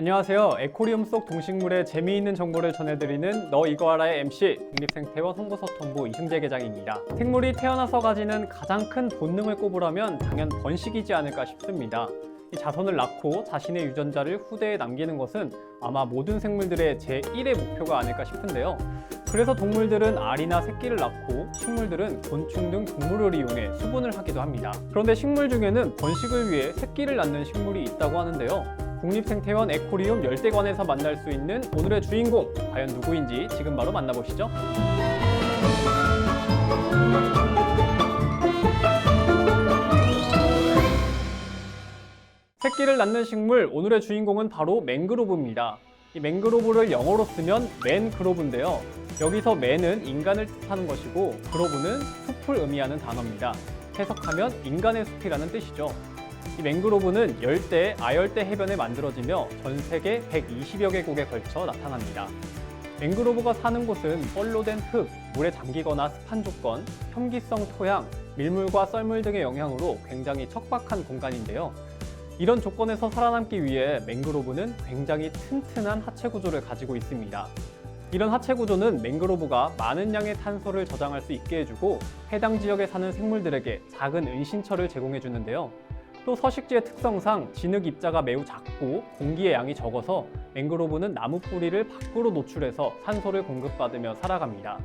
안녕하세요. 에코리움 속 동식물의 재미있는 정보를 전해드리는 너 이거 알아의 MC 국립생태원 홍보소통부 이승재 계장입니다. 생물이 태어나서 가지는 가장 큰 본능을 꼽으라면 당연 번식이지 않을까 싶습니다. 이 자손을 낳고 자신의 유전자를 후대에 남기는 것은 아마 모든 생물들의 제1의 목표가 아닐까 싶은데요. 그래서 동물들은 알이나 새끼를 낳고 식물들은 곤충 등 동물을 이용해 수분을 하기도 합니다. 그런데 식물 중에는 번식을 위해 새끼를 낳는 식물이 있다고 하는데요. 국립생태원 에코리움 열대관에서 만날 수 있는 오늘의 주인공, 과연 누구인지 지금 바로 만나보시죠. 새끼를 낳는 식물, 오늘의 주인공은 바로 맹그로브입니다. 이 맹그로브를 영어로 쓰면 맨그로브인데요. 여기서 맨은 인간을 뜻하는 것이고 그로브는 숲을 의미하는 단어입니다. 해석하면 인간의 숲이라는 뜻이죠. 이 맹그로브는 열대, 아열대 해변에 만들어지며 전 세계 120여 개국에 걸쳐 나타납니다. 맹그로브가 사는 곳은 뻘로 된 흙, 물에 잠기거나 습한 조건, 혐기성 토양, 밀물과 썰물 등의 영향으로 굉장히 척박한 공간인데요. 이런 조건에서 살아남기 위해 맹그로브는 굉장히 튼튼한 하체 구조를 가지고 있습니다. 이런 하체 구조는 맹그로브가 많은 양의 탄소를 저장할 수 있게 해주고 해당 지역에 사는 생물들에게 작은 은신처를 제공해 주는데요. 또 서식지의 특성상 진흙 입자가 매우 작고 공기의 양이 적어서 맹그로브는 나무 뿌리를 밖으로 노출해서 산소를 공급받으며 살아갑니다.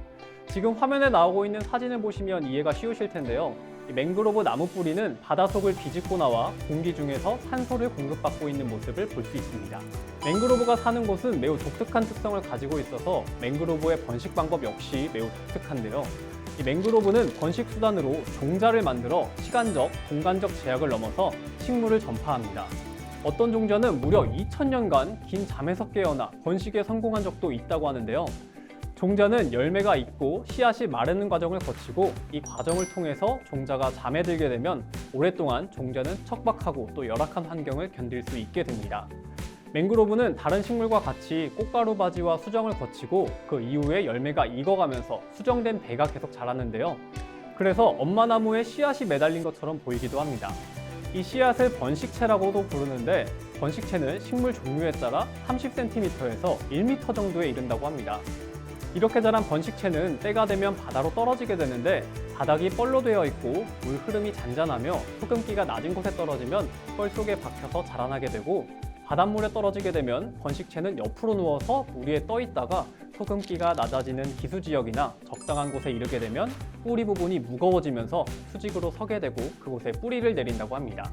지금 화면에 나오고 있는 사진을 보시면 이해가 쉬우실 텐데요. 이 맹그로브 나무 뿌리는 바닷속을 비집고 나와 공기 중에서 산소를 공급받고 있는 모습을 볼 수 있습니다. 맹그로브가 사는 곳은 매우 독특한 특성을 가지고 있어서 맹그로브의 번식 방법 역시 매우 독특한데요. 이 맹그로브는 번식 수단으로 종자를 만들어 시간적, 공간적 제약을 넘어서 식물을 전파합니다. 어떤 종자는 무려 2000년간 긴 잠에서 깨어나 번식에 성공한 적도 있다고 하는데요. 종자는 열매가 있고 씨앗이 마르는 과정을 거치고 이 과정을 통해서 종자가 잠에 들게 되면 오랫동안 종자는 척박하고 또 열악한 환경을 견딜 수 있게 됩니다. 맹그로브는 다른 식물과 같이 꽃가루 바지와 수정을 거치고 그 이후에 열매가 익어가면서 수정된 배가 계속 자라는데요. 그래서 엄마 나무에 씨앗이 매달린 것처럼 보이기도 합니다. 이 씨앗을 번식체라고도 부르는데 번식체는 식물 종류에 따라 30cm에서 1m 정도에 이른다고 합니다. 이렇게 자란 번식체는 때가 되면 바다로 떨어지게 되는데 바닥이 뻘로 되어 있고 물 흐름이 잔잔하며 소금기가 낮은 곳에 떨어지면 뻘 속에 박혀서 자라나게 되고 바닷물에 떨어지게 되면 번식체는 옆으로 누워서 물 위에 떠 있다가 소금기가 낮아지는 기수지역이나 적당한 곳에 이르게 되면 뿌리 부분이 무거워지면서 수직으로 서게 되고 그곳에 뿌리를 내린다고 합니다.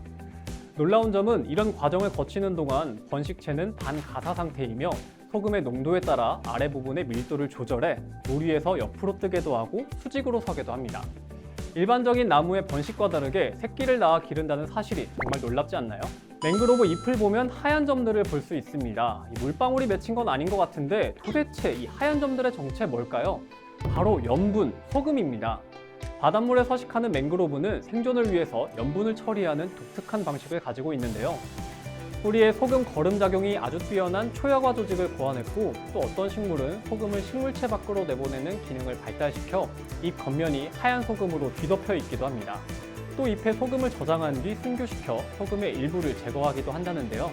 놀라운 점은 이런 과정을 거치는 동안 번식체는 반가사 상태이며 소금의 농도에 따라 아래 부분의 밀도를 조절해 물 위에서 옆으로 뜨게도 하고 수직으로 서게도 합니다. 일반적인 나무의 번식과 다르게 새끼를 낳아 기른다는 사실이 정말 놀랍지 않나요? 맹그로브 잎을 보면 하얀 점들을 볼 수 있습니다. 물방울이 맺힌 건 아닌 것 같은데 도대체 이 하얀 점들의 정체 뭘까요? 바로 염분, 소금입니다. 바닷물에 서식하는 맹그로브는 생존을 위해서 염분을 처리하는 독특한 방식을 가지고 있는데요. 뿌리에 소금 거름 작용이 아주 뛰어난 초여과 조직을 보완했고 또 어떤 식물은 소금을 식물체 밖으로 내보내는 기능을 발달시켜 잎 겉면이 하얀 소금으로 뒤덮여 있기도 합니다. 또 잎에 소금을 저장한 뒤 승교시켜 소금의 일부를 제거하기도 한다는데요.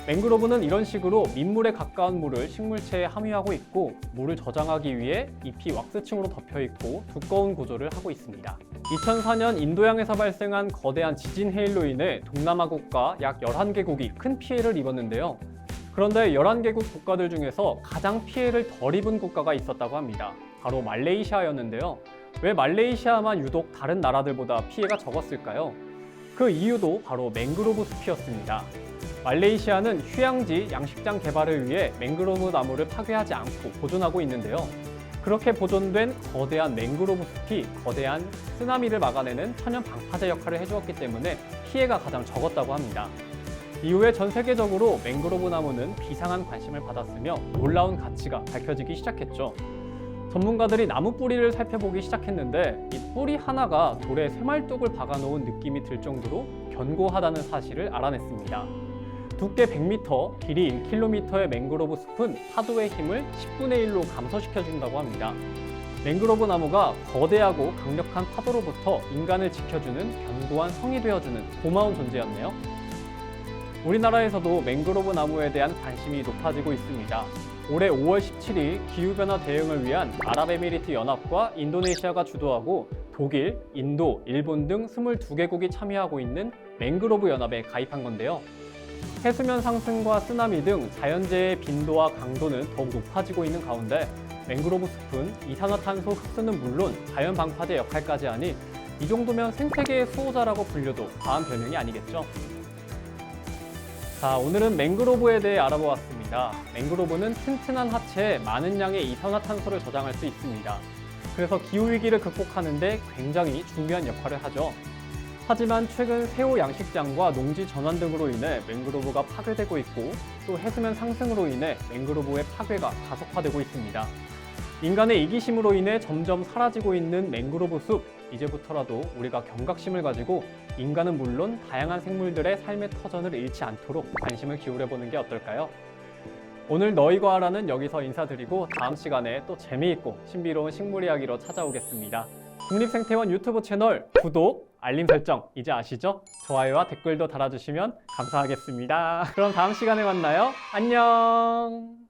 맹그로브는 이런 식으로 민물에 가까운 물을 식물체에 함유하고 있고 물을 저장하기 위해 잎이 왁스층으로 덮여 있고 두꺼운 구조를 하고 있습니다. 2004년 인도양에서 발생한 거대한 지진 해일로 인해 동남아 국가 약 11개국이 큰 피해를 입었는데요. 그런데 11개국 국가들 중에서 가장 피해를 덜 입은 국가가 있었다고 합니다. 바로 말레이시아였는데요. 왜 말레이시아만 유독 다른 나라들보다 피해가 적었을까요? 그 이유도 바로 맹그로브 숲이었습니다. 말레이시아는 휴양지, 양식장 개발을 위해 맹그로브 나무를 파괴하지 않고 보존하고 있는데요. 그렇게 보존된 거대한 맹그로브 숲이 거대한 쓰나미를 막아내는 천연 방파제 역할을 해주었기 때문에 피해가 가장 적었다고 합니다. 이후에 전 세계적으로 맹그로브 나무는 비상한 관심을 받았으며 놀라운 가치가 밝혀지기 시작했죠. 전문가들이 나무 뿌리를 살펴보기 시작했는데 이 뿌리 하나가 돌에 쇠말뚝을 박아놓은 느낌이 들 정도로 견고하다는 사실을 알아냈습니다. 두께 100m, 길이 1km의 맹그로브 숲은 파도의 힘을 10분의 1로 감소시켜준다고 합니다. 맹그로브 나무가 거대하고 강력한 파도로부터 인간을 지켜주는 견고한 성이 되어주는 고마운 존재였네요. 우리나라에서도 맹그로브 나무에 대한 관심이 높아지고 있습니다. 올해 5월 17일 기후변화 대응을 위한 아랍에미리트 연합과 인도네시아가 주도하고 독일, 인도, 일본 등 22개국이 참여하고 있는 맹그로브 연합에 가입한 건데요. 해수면 상승과 쓰나미 등 자연재해의 빈도와 강도는 더욱 높아지고 있는 가운데 맹그로브 숲은 이산화탄소 흡수는 물론 자연 방파제 역할까지 하니 이 정도면 생태계의 수호자라고 불려도 과한 별명이 아니겠죠. 자, 오늘은 맹그로브에 대해 알아보았습니다. 맹그로브는 튼튼한 하체에 많은 양의 이산화탄소를 저장할 수 있습니다. 그래서 기후위기를 극복하는 데 굉장히 중요한 역할을 하죠. 하지만 최근 새우 양식장과 농지 전환 등으로 인해 맹그로브가 파괴되고 있고 또 해수면 상승으로 인해 맹그로브의 파괴가 가속화되고 있습니다. 인간의 이기심으로 인해 점점 사라지고 있는 맹그로브 숲, 이제부터라도 우리가 경각심을 가지고 인간은 물론 다양한 생물들의 삶의 터전을 잃지 않도록 관심을 기울여보는 게 어떨까요? 오늘 너희가 하라는 여기서 인사드리고 다음 시간에 또 재미있고 신비로운 식물 이야기로 찾아오겠습니다. 국립생태원 유튜브 채널 구독, 알림 설정 이제 아시죠? 좋아요와 댓글도 달아주시면 감사하겠습니다. 그럼 다음 시간에 만나요. 안녕!